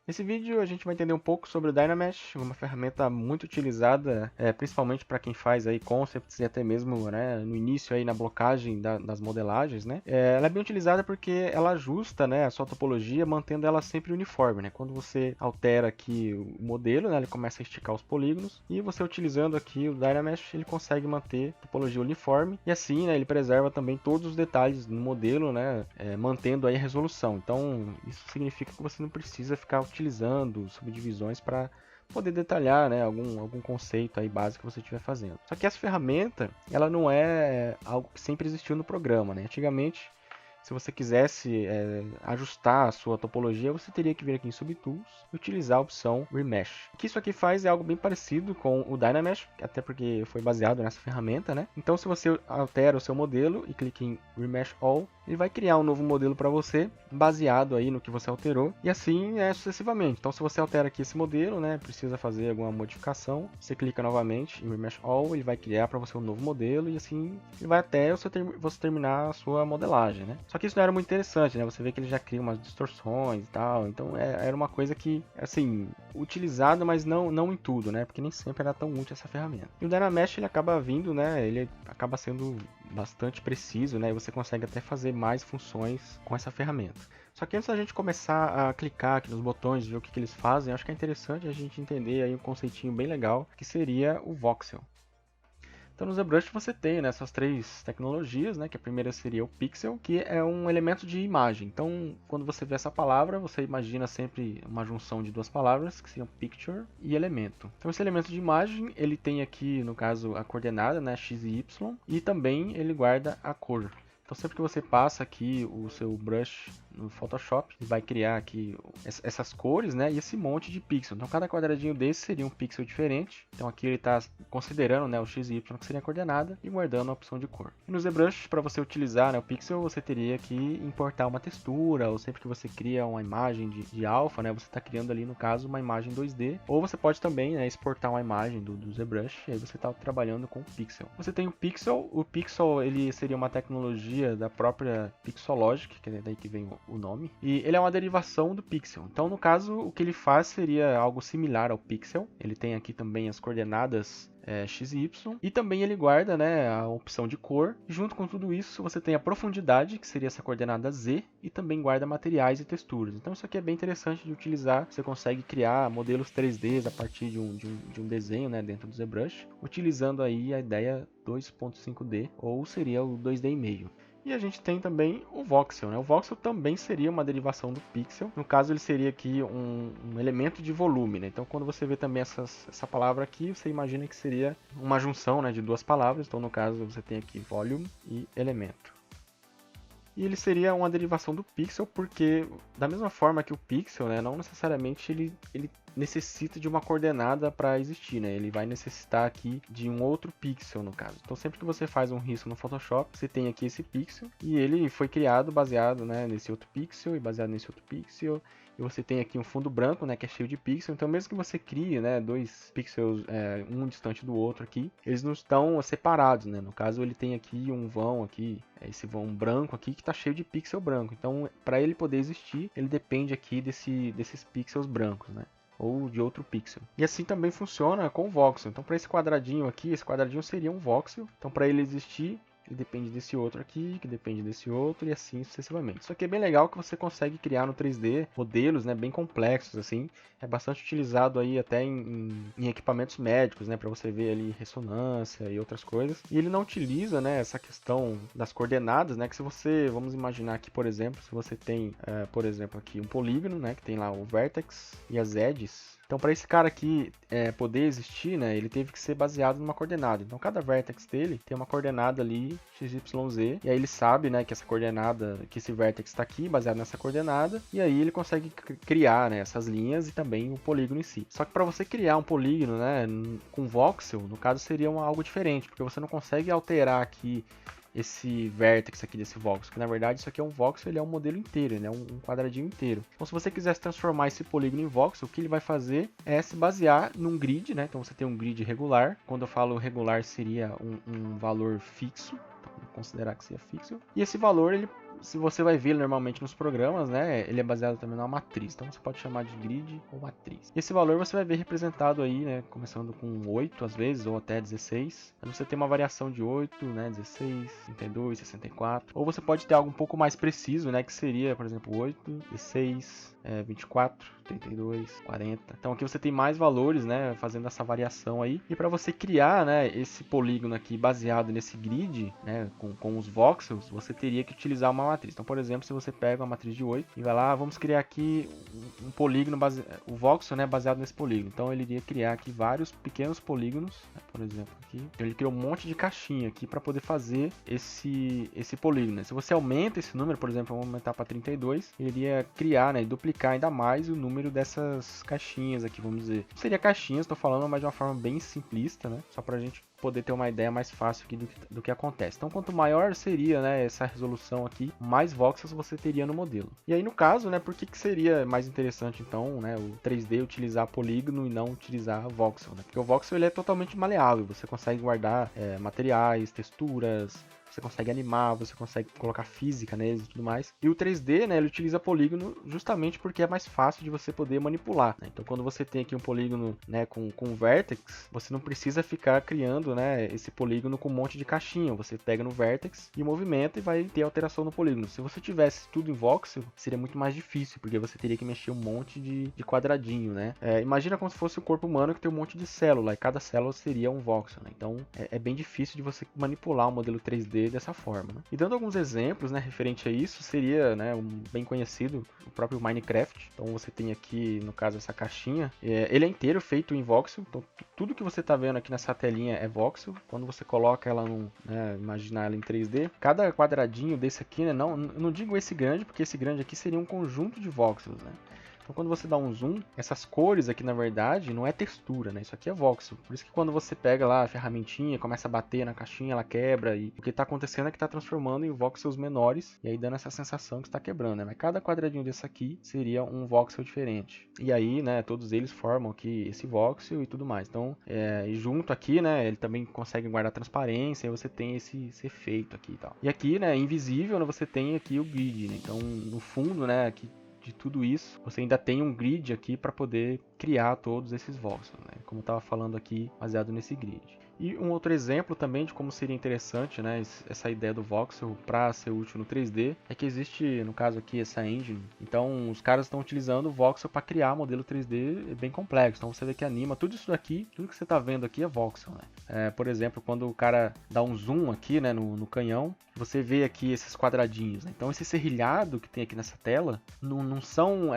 Nesse vídeo a gente vai entender um pouco sobre o Dynamesh, uma ferramenta muito utilizada, principalmente para quem faz aí concepts e até mesmo, né, no início aí na blocagem das modelagens, né. Ela é bem utilizada porque ela ajusta, né, a sua topologia mantendo ela sempre uniforme, né. Quando você altera aqui o modelo, né, ele começa a esticar os polígonos e você utilizando aqui o Dynamesh ele consegue manter a topologia uniforme e assim, né, ele preserva também todos os detalhes no modelo, né, mantendo aí a resolução. Então isso significa que você não precisa ficar utilizando subdivisões para poder detalhar, né, algum conceito aí básico que você estiver fazendo. Só que essa ferramenta, ela não é algo que sempre existiu no programa, né? Antigamente, se você quisesse ajustar a sua topologia, você teria que vir aqui em Subtools e utilizar a opção Remesh. O que isso aqui faz é algo bem parecido com o Dynamesh, até porque foi baseado nessa ferramenta, né? Então, se você altera o seu modelo e clica em Remesh All, ele vai criar um novo modelo para você, baseado aí no que você alterou, e assim sucessivamente. Então, se você altera aqui esse modelo, né, precisa fazer alguma modificação, você clica novamente em Remesh All, ele vai criar para você um novo modelo, e assim ele vai até você terminar a sua modelagem, né? Só que isso não era muito interessante, né? Você vê que ele já cria umas distorções e tal, então era uma coisa que, assim, utilizada, mas não em tudo, né? Porque nem sempre era tão útil essa ferramenta. E o Dynamesh, ele acaba vindo, né? Ele acaba sendo bastante preciso, né? E você consegue até fazer mais funções com essa ferramenta. Só que antes da gente começar a clicar aqui nos botões e ver o que eles fazem, acho que é interessante a gente entender aí um conceitinho bem legal, que seria o voxel. Então no ZBrush você tem, né, essas três tecnologias, né, que a primeira seria o pixel, que é um elemento de imagem. Então quando você vê essa palavra, você imagina sempre uma junção de duas palavras, que seriam picture e elemento. Então esse elemento de imagem, ele tem aqui, no caso, a coordenada, né, x e y, e também ele guarda a cor. Então sempre que você passa aqui o seu brush no Photoshop, ele vai criar aqui essas cores, né, e esse monte de pixels. Então cada quadradinho desse seria um pixel diferente. Então aqui ele está considerando, né, o x e y que seria a coordenada e guardando a opção de cor. E no ZBrush, para você utilizar, né, o pixel, você teria que importar uma textura, ou sempre que você cria uma imagem de alfa, né, você está criando ali no caso uma imagem 2D, ou você pode também, né, exportar uma imagem do ZBrush, e aí você está trabalhando com o pixel. Você tem o pixel ele seria uma tecnologia da própria Pixologic, que é daí que vem o nome, e ele é uma derivação do pixel. Então, no caso, o que ele faz seria algo similar ao pixel. Ele tem aqui também as coordenadas x e y, e também ele guarda, né, a opção de cor. Junto com tudo isso, você tem a profundidade, que seria essa coordenada z, e também guarda materiais e texturas. Então, isso aqui é bem interessante de utilizar. Você consegue criar modelos 3D a partir de um desenho, né, dentro do ZBrush, utilizando aí a ideia 2.5D, ou seria o 2D e meio. E a gente tem também o voxel, né? O voxel também seria uma derivação do pixel. No caso, ele seria aqui um elemento de volume, né? Então, quando você vê também essa palavra aqui, você imagina que seria uma junção, né, de duas palavras. Então, no caso, você tem aqui volume e elemento. E ele seria uma derivação do pixel, porque da mesma forma que o pixel, né, não necessariamente ele necessita de uma coordenada para existir, né? Ele vai necessitar aqui de um outro pixel, no caso. Então, sempre que você faz um risco no Photoshop, você tem aqui esse pixel, e ele foi criado baseado, né, nesse outro pixel, e baseado nesse outro pixel, e você tem aqui um fundo branco, né, que é cheio de pixels. Então, mesmo que você crie, né, dois pixels, um distante do outro aqui, eles não estão separados, né? No caso, ele tem aqui um vão aqui, esse vão branco aqui que está cheio de pixel branco. Então, para ele poder existir, ele depende aqui desses pixels brancos, né? Ou de outro pixel. E assim também funciona com o voxel. Então, para esse quadradinho aqui, esse quadradinho seria um voxel. Então, para ele existir, ele depende desse outro aqui, que depende desse outro, e assim sucessivamente. Isso aqui é bem legal que você consegue criar no 3D modelos, né, bem complexos, assim. É bastante utilizado aí até em equipamentos médicos, né, para você ver ali ressonância e outras coisas. E ele não utiliza, né, essa questão das coordenadas, né, que se você, vamos imaginar aqui, por exemplo, se você tem, por exemplo, aqui um polígono, né, que tem lá o vertex e as edges. Então, para esse cara aqui poder existir, né, ele teve que ser baseado numa coordenada. Então, cada vertex dele tem uma coordenada ali, x, y, z. E aí ele sabe, né, que essa coordenada, que esse vertex está aqui, baseado nessa coordenada. E aí ele consegue criar, né, essas linhas e também o polígono em si. Só que para você criar um polígono, né, com voxel, no caso seria algo diferente, porque você não consegue alterar aqui esse vértex aqui desse voxel, que na verdade isso aqui é um voxel, ele é um modelo inteiro, né? um quadradinho inteiro. Então se você quisesse transformar esse polígono em voxel, o que ele vai fazer é se basear num grid, né? Então você tem um grid regular, quando eu falo regular seria um valor fixo, então, considerar que seja fixo, e esse valor ele se você vai ver ele normalmente nos programas, né, ele é baseado também numa matriz, então você pode chamar de grid ou matriz. E esse valor você vai ver representado aí, né, começando com 8 às vezes, ou até 16. Então você tem uma variação de 8, né, 16, 32, 64. Ou você pode ter algo um pouco mais preciso, né, que seria, por exemplo, 8, 16, 24, 32, 40. Então aqui você tem mais valores, né, fazendo essa variação aí. E para você criar, né, esse polígono aqui baseado nesse grid, né, com os voxels, você teria que utilizar uma matriz. Então, por exemplo, se você pega uma matriz de 8 e vai lá, vamos criar aqui um polígono, o voxel, né, baseado nesse polígono. Então ele iria criar aqui vários pequenos polígonos, né, por exemplo, aqui. Então ele criou um monte de caixinha aqui para poder fazer esse polígono. Se você aumenta esse número, por exemplo, vamos aumentar para 32, ele iria criar, né, duplicar ainda mais o número dessas caixinhas aqui, vamos dizer. Não seria caixinhas, estou falando, mas de uma forma bem simplista, né, só para a gente poder ter uma ideia mais fácil aqui do que acontece. Então, quanto maior seria, né, essa resolução aqui, mais voxels você teria no modelo. E aí, no caso, né, por que seria mais interessante, então, né, o 3D utilizar polígono e não utilizar voxel, né? Porque o voxel ele é totalmente maleável, você consegue guardar materiais, texturas, você consegue animar, você consegue colocar física neles e tudo mais. E o 3D, né, ele utiliza polígono justamente porque é mais fácil de você poder manipular, né? Então, quando você tem aqui um polígono, né, com vertex, você não precisa ficar criando, né, esse polígono com um monte de caixinha. Você pega no vertex e movimenta e vai ter alteração no polígono. Se você tivesse tudo em voxel, seria muito mais difícil, porque você teria que mexer um monte de quadradinho, né? Imagina como se fosse o corpo humano que tem um monte de célula, e cada célula seria um voxel, né? Então, é bem difícil de você manipular um modelo 3D dessa forma, né? E dando alguns exemplos, né, referente a isso, seria, né, um bem conhecido, o próprio Minecraft. Então você tem aqui, no caso, essa caixinha, ele é inteiro feito em voxel, então tudo que você está vendo aqui nessa telinha é voxel. Quando você coloca ela imaginar ela em 3D, cada quadradinho desse aqui, né, não digo esse grande, porque esse grande aqui seria um conjunto de voxels, né? Então, quando você dá um zoom, essas cores aqui, na verdade, não é textura, né? Isso aqui é voxel. Por isso que quando você pega lá a ferramentinha, começa a bater na caixinha, ela quebra. E o que está acontecendo é que está transformando em voxels menores. E aí dando essa sensação que está quebrando, né? Mas cada quadradinho desse aqui seria um voxel diferente. E aí, né, todos eles formam aqui esse voxel e tudo mais. Então, e junto aqui, né, ele também consegue guardar transparência. E você tem esse efeito aqui e tal. E aqui, né, invisível, né, você tem aqui o grid, né? Então, no fundo, né, aqui de tudo isso, você ainda tem um grid aqui para poder criar todos esses voxels, né? Como eu estava falando aqui, baseado nesse grid. E um outro exemplo também de como seria interessante, né, essa ideia do voxel para ser útil no 3D é que existe, no caso aqui, essa engine. Então, os caras estão utilizando o voxel para criar modelo 3D bem complexo. Então, você vê que anima tudo isso daqui, tudo que você está vendo aqui é voxel, né? Por exemplo, quando o cara dá um zoom aqui, né, no canhão, você vê aqui esses quadradinhos, né? Então, esse serrilhado que tem aqui nessa tela não são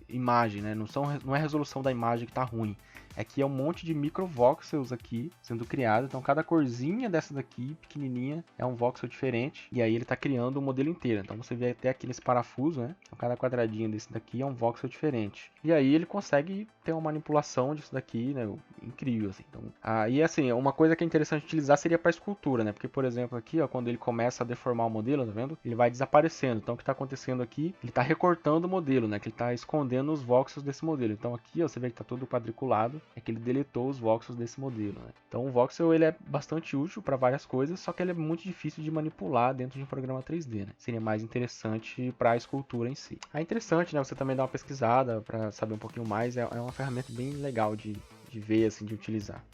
imagem, né? Não é a resolução da imagem que está ruim. Aqui é um monte de micro voxels aqui sendo criado. Então cada corzinha dessa daqui, pequenininha, é um voxel diferente. E aí ele está criando o modelo inteiro. Então você vê até aqui nesse parafuso, né? Então cada quadradinho desse daqui é um voxel diferente. E aí ele consegue ter uma manipulação disso daqui, né? Incrível, assim. Então, e assim, uma coisa que é interessante utilizar seria para escultura, né? Porque, por exemplo, aqui, ó, quando ele começa a deformar o modelo, tá vendo? Ele vai desaparecendo. Então o que está acontecendo aqui? Ele está recortando o modelo, né? Que ele está escondendo os voxels desse modelo. Então aqui, ó, você vê que está todo quadriculado. É que ele deletou os voxels desse modelo, né? Então o voxel ele é bastante útil para várias coisas, só que ele é muito difícil de manipular dentro de um programa 3D, né? Seria mais interessante para a escultura em si. É interessante, né? Você também dar uma pesquisada para saber um pouquinho mais. É uma ferramenta bem legal de ver, assim, de utilizar.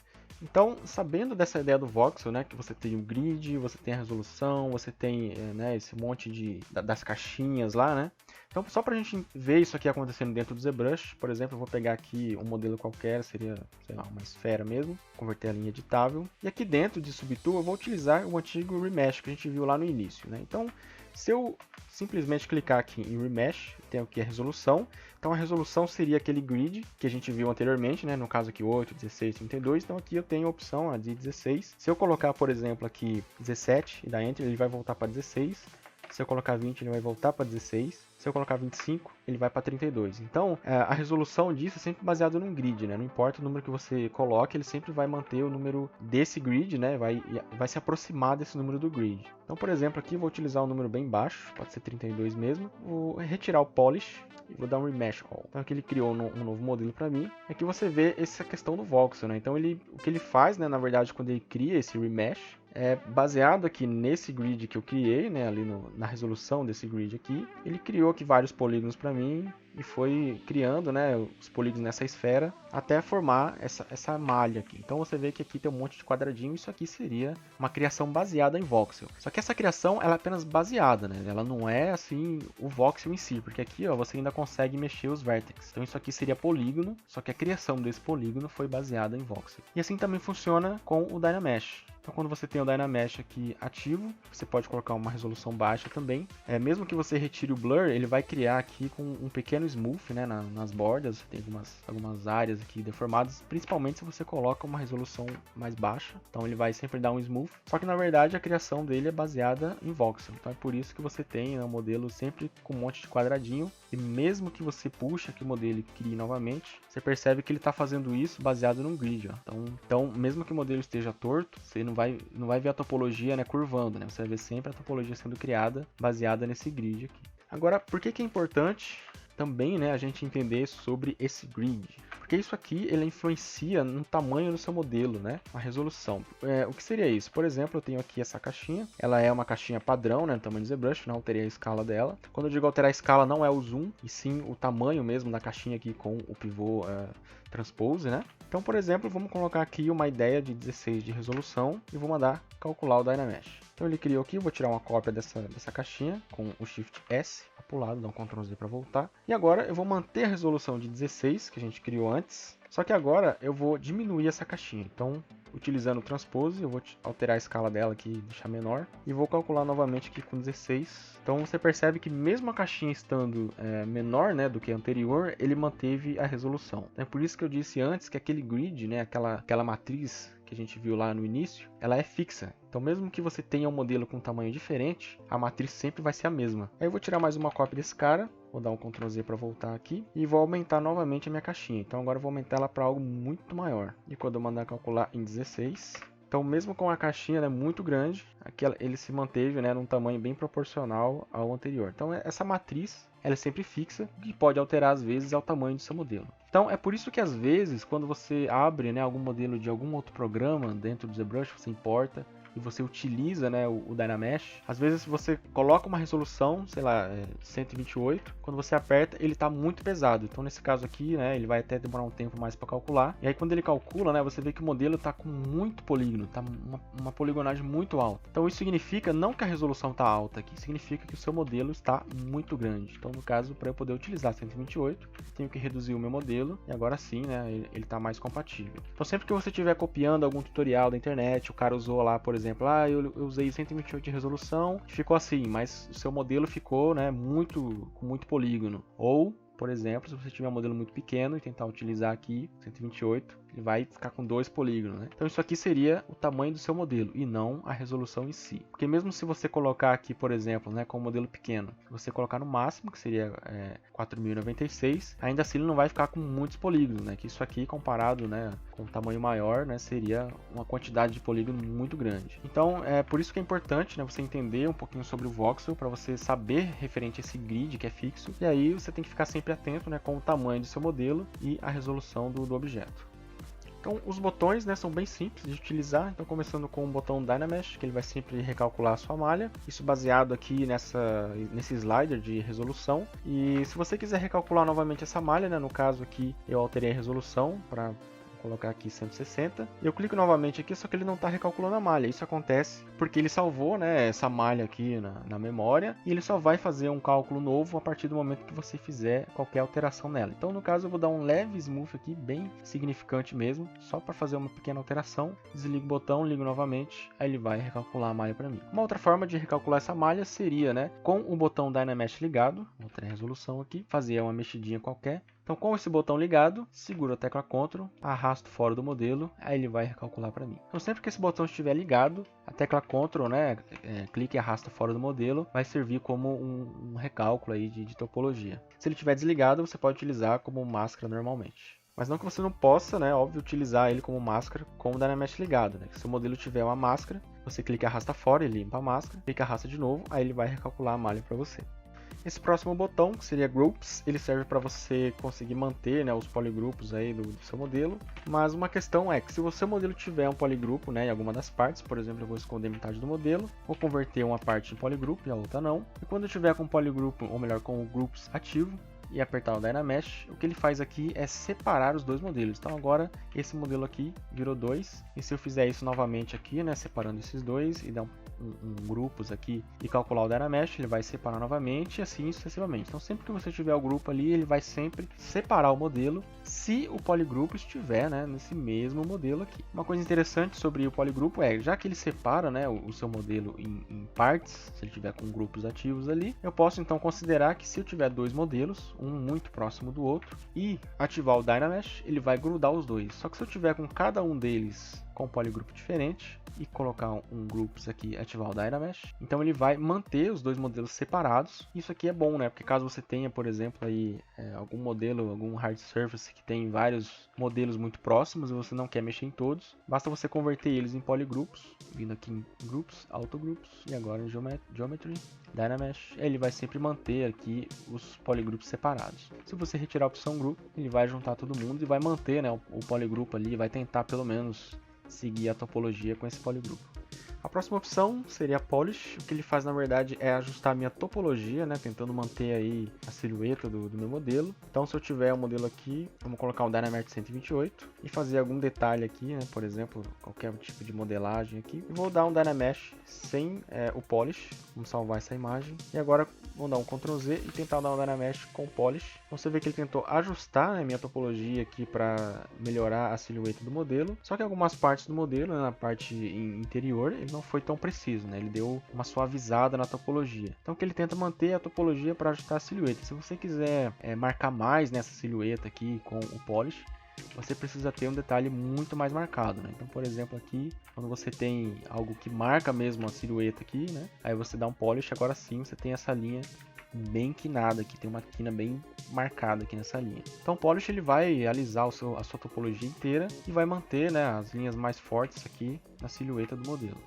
Então, sabendo dessa ideia do voxel, né, que você tem o grid, você tem a resolução, você tem né, esse monte das caixinhas lá, né? Então, só para a gente ver isso aqui acontecendo dentro do ZBrush, por exemplo, eu vou pegar aqui um modelo qualquer, seria, sei lá, uma esfera mesmo, converter ela em editável. E aqui dentro de Subtool eu vou utilizar o antigo Remesh que a gente viu lá no início, né? Então, se eu simplesmente clicar aqui em Remesh, tenho aqui a resolução. Então a resolução seria aquele grid que a gente viu anteriormente, né? No caso aqui 8, 16, 32. Então aqui eu tenho a opção de 16. Se eu colocar, por exemplo, aqui 17 e dar Enter, ele vai voltar para 16. Se eu colocar 20, ele vai voltar para 16. Se eu colocar 25, ele vai para 32. Então, a resolução disso é sempre baseada num grid, né? Não importa o número que você coloque, ele sempre vai manter o número desse grid, né? Vai se aproximar desse número do grid. Então, por exemplo, aqui vou utilizar um número bem baixo, pode ser 32 mesmo. Vou retirar o polish e vou dar um remesh all. Então aqui ele criou um novo modelo para mim. Aqui você vê essa questão do voxel, né? Então o que ele faz, né, na verdade, quando ele cria esse remesh, é baseado aqui nesse grid que eu criei, né, ali na resolução desse grid aqui. Ele criou aqui vários polígonos para mim e foi criando, né, os polígonos nessa esfera até formar essa malha aqui. Então você vê que aqui tem um monte de quadradinho. Isso aqui seria uma criação baseada em voxel. Só que essa criação ela é apenas baseada, né? Ela não é assim o voxel em si, porque aqui ó, você ainda consegue mexer os vértices. Então isso aqui seria polígono, só que a criação desse polígono foi baseada em voxel. E assim também funciona com o Dynamesh. Então quando você tem o Dynamesh aqui ativo, você pode colocar uma resolução baixa também. Mesmo que você retire o blur, ele vai criar aqui com um pequeno smooth, né, nas bordas. Tem algumas áreas aqui deformadas, principalmente se você coloca uma resolução mais baixa. Então ele vai sempre dar um smooth. Só que na verdade a criação dele é baseada em voxel. Então é por isso que você tem um modelo sempre com um monte de quadradinho. E mesmo que você puxe aqui o modelo e crie novamente, você percebe que ele está fazendo isso baseado num grid. Ó. Então mesmo que o modelo esteja torto, você não vai ver a topologia, né, curvando, né? Você vai ver sempre a topologia sendo criada baseada nesse grid aqui. Agora, por que é importante também, né, a gente entender sobre esse grid? Porque isso aqui ele influencia no tamanho do seu modelo, né, a resolução. O que seria isso? Por exemplo, eu tenho aqui essa caixinha, ela é uma caixinha padrão, né, no tamanho do ZBrush, não alterei a escala dela. Quando eu digo alterar a escala, não é o zoom, e sim o tamanho mesmo da caixinha aqui com o pivô transpose, né? Então, por exemplo, vamos colocar aqui uma ideia de 16 de resolução e vou mandar calcular o Dynamesh. Então ele criou aqui, vou tirar uma cópia dessa caixinha com o Shift S para o lado, dar um Ctrl Z para voltar. E agora eu vou manter a resolução de 16 que a gente criou antes, só que agora eu vou diminuir essa caixinha. Então, utilizando o Transpose, eu vou alterar a escala dela aqui, deixar menor, e vou calcular novamente aqui com 16. Então você percebe que mesmo a caixinha estando menor, né, do que a anterior, ele manteve a resolução. É por isso que eu disse antes que aquele grid, né, aquela matriz que a gente viu lá no início, ela é fixa. Então mesmo que você tenha um modelo com um tamanho diferente, a matriz sempre vai ser a mesma. Aí eu vou tirar mais uma cópia desse cara, vou dar um Ctrl Z para voltar aqui e vou aumentar novamente a minha caixinha. Então agora eu vou aumentar ela para algo muito maior. E quando eu mandar calcular em 16, então mesmo com a caixinha, né, muito grande, aqui ele se manteve, né, num tamanho bem proporcional ao anterior. Então essa matriz ela é sempre fixa, o que pode alterar às vezes é o tamanho do seu modelo. Então é por isso que às vezes quando você abre, né, algum modelo de algum outro programa dentro do ZBrush, você importa e você utiliza, né, o Dynamesh, às vezes você coloca uma resolução, sei lá, 128, quando você aperta ele está muito pesado. Então nesse caso aqui, né, ele vai até demorar um tempo mais para calcular. E aí quando ele calcula, né, você vê que o modelo está com muito polígono, está uma poligonagem muito alta. Então isso significa não que a resolução está alta aqui, significa que o seu modelo está muito grande. Então no caso, para eu poder utilizar 128, tenho que reduzir o meu modelo e agora sim, né, ele está mais compatível. Então sempre que você estiver copiando algum tutorial da internet, o cara usou lá, por exemplo, eu usei 128 de resolução, ficou assim, mas o seu modelo ficou, né, com muito polígono. Ou, por exemplo, se você tiver um modelo muito pequeno e tentar utilizar aqui 128, ele vai ficar com 2 polígonos, né? Então isso aqui seria o tamanho do seu modelo e não a resolução em si. Porque mesmo se você colocar aqui, por exemplo, né, com um modelo pequeno, se você colocar no máximo, que seria 4096, ainda assim ele não vai ficar com muitos polígonos, né? Que isso aqui comparado, né, com um tamanho maior, né, seria uma quantidade de polígono muito grande. Então é por isso que é importante, né, você entender um pouquinho sobre o voxel para você saber referente a esse grid que é fixo. E aí você tem que ficar sempre atento, né, com o tamanho do seu modelo e a resolução do objeto. Então os botões, né, são bem simples de utilizar. Então começando com o botão Dynamesh, que ele vai sempre recalcular a sua malha. Isso baseado aqui nesse slider de resolução. E se você quiser recalcular novamente essa malha, né, no caso aqui eu alterei a resolução para colocar aqui 160. Eu clico novamente aqui, só que ele não está recalculando a malha. Isso acontece porque ele salvou, né, essa malha aqui na memória e ele só vai fazer um cálculo novo a partir do momento que você fizer qualquer alteração nela. Então no caso eu vou dar um leve smooth aqui, bem significante mesmo, só para fazer uma pequena alteração. Desligo o botão, ligo novamente, aí ele vai recalcular a malha para mim. Uma outra forma de recalcular essa malha seria, né, com o botão Dynamesh ligado, outra resolução aqui, fazer uma mexidinha qualquer. Então, com esse botão ligado, seguro a tecla Ctrl, arrasto fora do modelo, aí ele vai recalcular para mim. Então, sempre que esse botão estiver ligado, a tecla Ctrl, né, clique e arrasta fora do modelo, vai servir como um recálculo aí de topologia. Se ele estiver desligado, você pode utilizar como máscara normalmente. Mas não que você não possa, né, óbvio, utilizar ele como máscara com o Dynamesh ligado. Né? Se o modelo tiver uma máscara, você clica e arrasta fora, ele limpa a máscara, clica e arrasta de novo, aí ele vai recalcular a malha para você. Esse próximo botão, que seria Groups, ele serve para você conseguir manter, né, os poligrupos aí do seu modelo. Mas uma questão é que se o seu modelo tiver um poligrupo, né, em alguma das partes, por exemplo, eu vou esconder metade do modelo, vou converter uma parte em polygroup e a outra não. E quando eu tiver com o polygroup, ou melhor, com o Groups ativo, e apertar o Dynamesh, o que ele faz aqui é separar os dois modelos. Então agora esse modelo aqui virou 2, e se eu fizer isso novamente aqui, né, separando esses dois e dar grupos aqui e calcular o Dynamesh, ele vai separar novamente e assim sucessivamente. Então sempre que você tiver o grupo ali, ele vai sempre separar o modelo se o polygrupo estiver, né, nesse mesmo modelo aqui. Uma coisa interessante sobre o polygrupo é, já que ele separa, né, o seu modelo em partes, se ele tiver com grupos ativos ali, eu posso então considerar que se eu tiver dois modelos, um muito próximo do outro, e ativar o Dynamesh, ele vai grudar os dois. Só que se eu tiver com cada um deles com um polygroup diferente e colocar um groups aqui, ativar o Dynamesh, então ele vai manter os dois modelos separados. Isso aqui é bom, né? Porque caso você tenha, por exemplo, aí algum modelo, algum hard surface que tem vários modelos muito próximos e você não quer mexer em todos, basta você converter eles em polygrupos, vindo aqui em Groups, Autogroups e agora em Geometry, Dynamesh, ele vai sempre manter aqui os polygroups separados. Se você retirar a opção Group, ele vai juntar todo mundo e vai manter, né, o polygroup ali, vai tentar pelo menos seguir a topologia com esse polygroupo. A próxima opção seria a Polish. O que ele faz na verdade é ajustar a minha topologia, né, tentando manter aí a silhueta do meu modelo. Então se eu tiver um modelo aqui, vamos colocar um Dynamesh 128 e fazer algum detalhe aqui, né, por exemplo, qualquer tipo de modelagem aqui. E vou dar um Dynamesh sem o Polish, vamos salvar essa imagem. E agora vamos dar um Ctrl Z e tentar dar um Dynamesh com Polish. Então você vê que ele tentou ajustar, né, minha topologia aqui para melhorar a silhueta do modelo. Só que algumas partes do modelo, né, na parte interior, ele não foi tão preciso, né? Ele deu uma suavizada na topologia. Então que ele tenta manter a topologia para ajustar a silhueta. Se você quiser marcar mais nessa silhueta aqui com o Polish, você precisa ter um detalhe muito mais marcado, né? Então, por exemplo, aqui, quando você tem algo que marca mesmo a silhueta aqui, né? Aí você dá um Polish, agora sim você tem essa linha bem quinada aqui, tem uma quina bem marcada aqui nessa linha. Então o Polish ele vai alisar a sua topologia inteira e vai manter, né, as linhas mais fortes aqui na silhueta do modelo.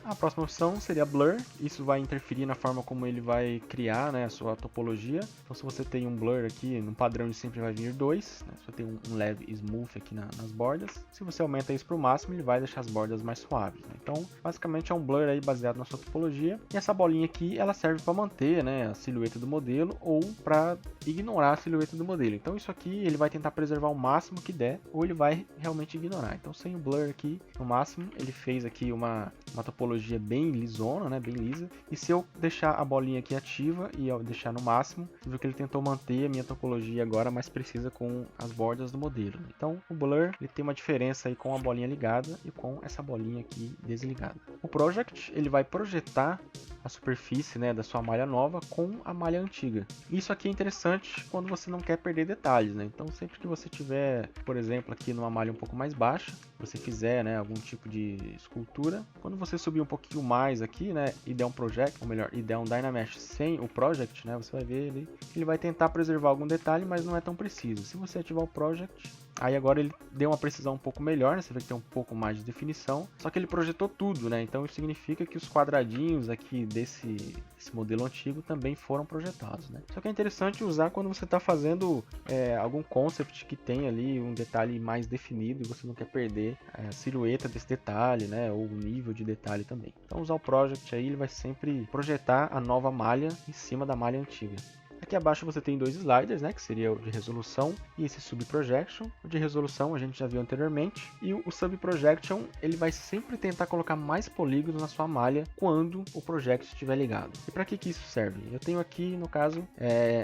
A próxima opção seria Blur, isso vai interferir na forma como ele vai criar, né, a sua topologia. Então se você tem um Blur aqui, no padrão ele sempre vai vir 2, né, se você tem um leve Smooth aqui nas bordas. Se você aumenta isso para o máximo, ele vai deixar as bordas mais suaves. Né? Então basicamente é um Blur aí baseado na sua topologia. E essa bolinha aqui, ela serve para manter, né, a silhueta do modelo ou para ignorar a silhueta do modelo. Então isso aqui ele vai tentar preservar o máximo que der, ou ele vai realmente ignorar. Então sem o Blur aqui, no máximo, ele fez aqui uma topologia bem lisona, né, bem lisa. E se eu deixar a bolinha aqui ativa e eu deixar no máximo, você viu que ele tentou manter a minha topologia agora mais precisa com as bordas do modelo. Então o Blur ele tem uma diferença aí com a bolinha ligada e com essa bolinha aqui desligada. O Project ele vai projetar a superfície, né, da sua malha nova com a malha antiga. Isso aqui é interessante quando você não quer perder detalhes, né? Então sempre que você tiver, por exemplo, aqui numa malha um pouco mais baixa, você fizer, né, algum tipo de escultura, quando você subir um pouquinho mais aqui, né, e der um project, ou melhor, e der um Dynamesh sem o project, né, você vai ver ele vai tentar preservar algum detalhe, mas não é tão preciso. Se você ativar o project, aí agora ele deu uma precisão um pouco melhor, né? Você vê que tem um pouco mais de definição, só que ele projetou tudo, né? Então isso significa que os quadradinhos aqui desse modelo antigo também foram projetados, né? Só que é interessante usar quando você está fazendo algum concept que tem ali um detalhe mais definido e você não quer perder a silhueta desse detalhe, né? Ou o nível de detalhe também. Então usar o project aí, ele vai sempre projetar a nova malha em cima da malha antiga. Aqui abaixo você tem dois sliders, né, que seria o de resolução e esse subprojection. O de resolução a gente já viu anteriormente. E o subprojection ele vai sempre tentar colocar mais polígonos na sua malha quando o project estiver ligado. E para que isso serve? Eu tenho aqui, no caso,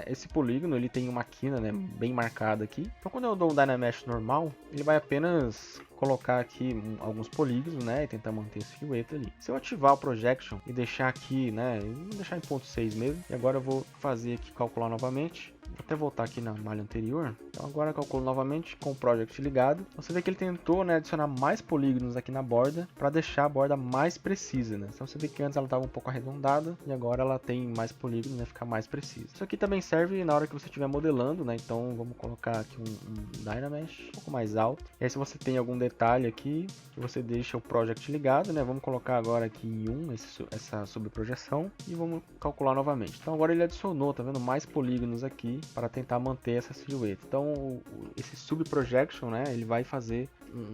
esse polígono, ele tem uma quina, né, bem marcada aqui. Então quando eu dou um Dynamesh normal, ele vai apenas colocar aqui alguns polígonos, né, e tentar manter a silhueta ali. Se eu ativar o projection e deixar aqui, né, vou deixar em 0.6 mesmo, e agora eu vou fazer aqui calcular novamente. Vou até voltar aqui na malha anterior. Então agora eu calculo novamente com o Project ligado. Você vê que ele tentou, né, adicionar mais polígonos aqui na borda para deixar a borda mais precisa, né? Então você vê que antes ela estava um pouco arredondada e agora ela tem mais polígonos, né, ficar mais precisa. Isso aqui também serve na hora que você estiver modelando, né? Então vamos colocar aqui um Dynamesh um pouco mais alto. E aí se você tem algum detalhe aqui, você deixa o Project ligado, né? Vamos colocar agora aqui em 1 essa subprojeção e vamos calcular novamente. Então agora ele adicionou, tá vendo, mais polígonos aqui para tentar manter essa silhueta. Então esse subprojection, né, ele vai fazer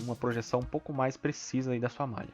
uma projeção um pouco mais precisa aí da sua malha.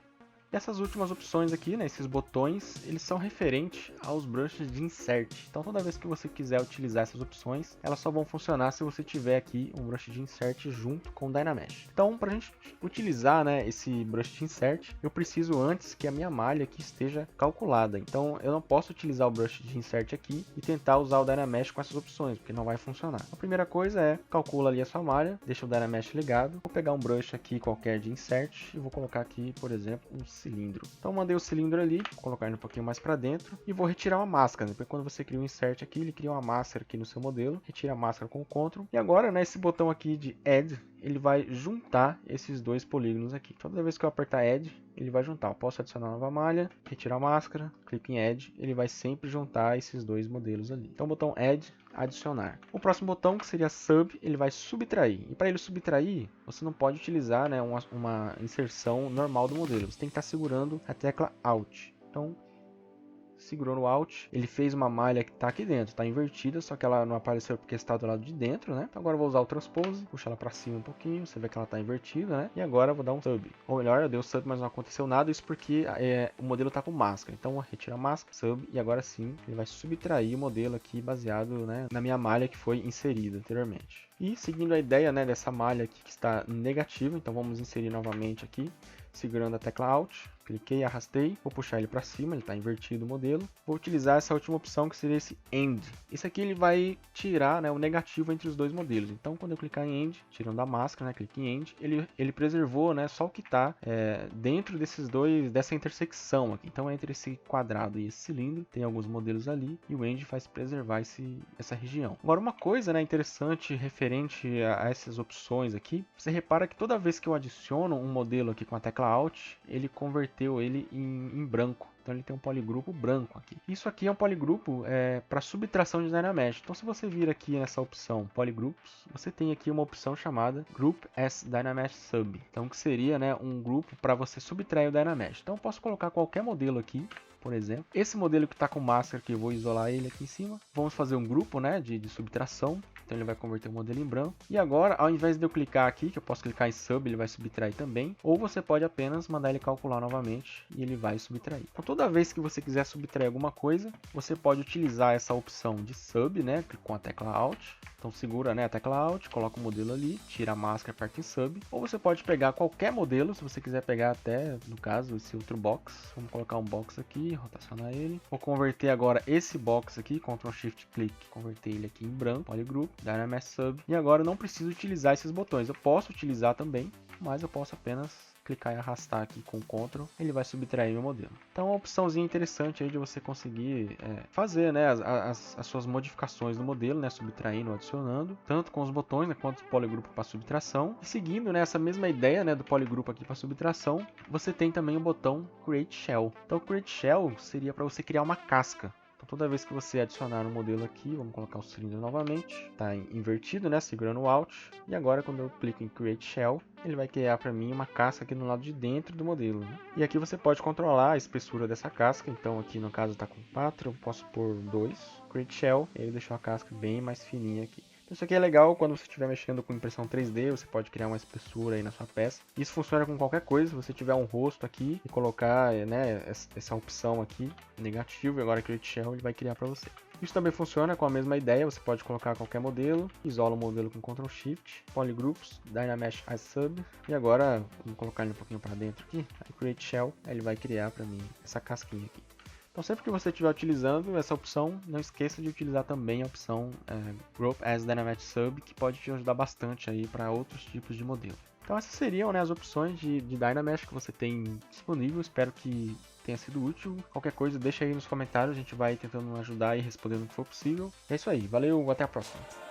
E essas últimas opções aqui, né, esses botões, eles são referentes aos brushes de insert. Então toda vez que você quiser utilizar essas opções, elas só vão funcionar se você tiver aqui um brush de insert junto com o Dynamesh. Então para a gente utilizar, né, esse brush de insert, eu preciso antes que a minha malha aqui esteja calculada. Então eu não posso utilizar o brush de insert aqui e tentar usar o Dynamesh com essas opções, porque não vai funcionar. A primeira coisa é, calcula ali a sua malha, deixa o Dynamesh ligado. Vou pegar um brush aqui qualquer de insert e vou colocar aqui, por exemplo, um cilindro. Então mandei o cilindro ali, vou colocar ele um pouquinho mais para dentro e vou retirar uma máscara, né? Porque quando você cria um insert aqui, ele cria uma máscara aqui no seu modelo, retira a máscara com o Ctrl. E agora, né, esse botão aqui de Add, ele vai juntar esses dois polígonos aqui. Toda vez que eu apertar Add, ele vai juntar. Eu posso adicionar nova malha, retirar a máscara, clico em Add, ele vai sempre juntar esses dois modelos ali. Então o botão Add, adicionar. O próximo botão, que seria Sub, ele vai subtrair. E para ele subtrair, você não pode utilizar, né, uma inserção normal do modelo. Você tem que estar segurando a tecla Alt. Então, segurou no Alt, ele fez uma malha que está aqui dentro, está invertida, só que ela não apareceu porque está do lado de dentro, né? Então agora eu vou usar o Transpose, puxar ela para cima um pouquinho, você vê que ela está invertida, né? E agora eu vou dar um Sub. Ou melhor, eu dei o Sub, mas não aconteceu nada, isso porque o modelo está com máscara. Então eu retiro a máscara, Sub, e agora sim, ele vai subtrair o modelo aqui baseado, né, na minha malha que foi inserida anteriormente. E seguindo a ideia, né, dessa malha aqui que está negativa, então vamos inserir novamente aqui, segurando a tecla Alt, cliquei, arrastei, vou puxar ele para cima, ele está invertido o modelo. Vou utilizar essa última opção que seria esse End. Esse aqui ele vai tirar, né, o negativo entre os dois modelos. Então quando eu clicar em End, tirando a máscara, né, clique em End, ele preservou, né, só o que está dentro dessa intersecção aqui. Então entre esse quadrado e esse cilindro, tem alguns modelos ali, e o End faz preservar essa região. Agora uma coisa, né, interessante referente a essas opções aqui, você repara que toda vez que eu adiciono um modelo aqui com a tecla Alt, ele converteu ele em branco. Então ele tem um poligrupo branco aqui. Isso aqui é um poligrupo para subtração de Dynamesh. Então se você vir aqui nessa opção Polygrupos, você tem aqui uma opção chamada Group as Dynamesh Sub. Então que seria, né, um grupo para você subtrair o Dynamesh. Então eu posso colocar qualquer modelo aqui, por exemplo. Esse modelo que está com máscara aqui, eu vou isolar ele aqui em cima. Vamos fazer um grupo, né, de subtração. Então ele vai converter o modelo em branco. E agora, ao invés de eu clicar aqui, que eu posso clicar em Sub, ele vai subtrair também. Ou você pode apenas mandar ele calcular novamente e ele vai subtrair. Então toda vez que você quiser subtrair alguma coisa, você pode utilizar essa opção de Sub, né, com a tecla Alt. Então segura, né, a tecla Alt, coloca o modelo ali, tira a máscara, aperta em Sub. Ou você pode pegar qualquer modelo, se você quiser pegar até, no caso, esse outro box. Vamos colocar um box aqui, rotacionar ele. Vou converter agora esse box aqui, Ctrl Shift Click, converter ele aqui em branco, Polygroup, Dynamesh Sub. E agora eu não preciso utilizar esses botões. Eu posso utilizar também, mas eu posso apenas clicar e arrastar aqui com o Ctrl, ele vai subtrair meu modelo. Então é uma opçãozinha interessante aí de você conseguir fazer, né, as suas modificações no modelo, né, subtraindo ou adicionando, tanto com os botões, né, quanto o polygrupo para subtração. E seguindo, né, essa mesma ideia, né, do polygrupo aqui para subtração, você tem também o botão Create Shell. Então o Create Shell seria para você criar uma casca. Então toda vez que você adicionar um modelo aqui, vamos colocar o cilindro novamente, está invertido, né, segurando o Alt, e agora quando eu clico em Create Shell, ele vai criar para mim uma casca aqui no lado de dentro do modelo, né? E aqui você pode controlar a espessura dessa casca, então aqui no caso está com 4, eu posso pôr 2, Create Shell, e ele deixou a casca bem mais fininha aqui. Isso aqui é legal quando você estiver mexendo com impressão 3D, você pode criar uma espessura aí na sua peça. Isso funciona com qualquer coisa, se você tiver um rosto aqui e colocar, né, essa opção aqui, negativo, e agora Create Shell ele vai criar para você. Isso também funciona com a mesma ideia, você pode colocar qualquer modelo, isola o modelo com Ctrl Shift, Polygroups, Dynamesh as Sub, e agora, vamos colocar ele um pouquinho para dentro aqui, aí Create Shell, aí ele vai criar para mim essa casquinha aqui. Então sempre que você estiver utilizando essa opção, não esqueça de utilizar também a opção Group as Dynamesh Sub, que pode te ajudar bastante aí para outros tipos de modelo. Então essas seriam, né, as opções de Dynamesh que você tem disponível, espero que tenha sido útil. Qualquer coisa, deixa aí nos comentários, a gente vai tentando ajudar e respondendo o que for possível. É isso aí, valeu, até a próxima.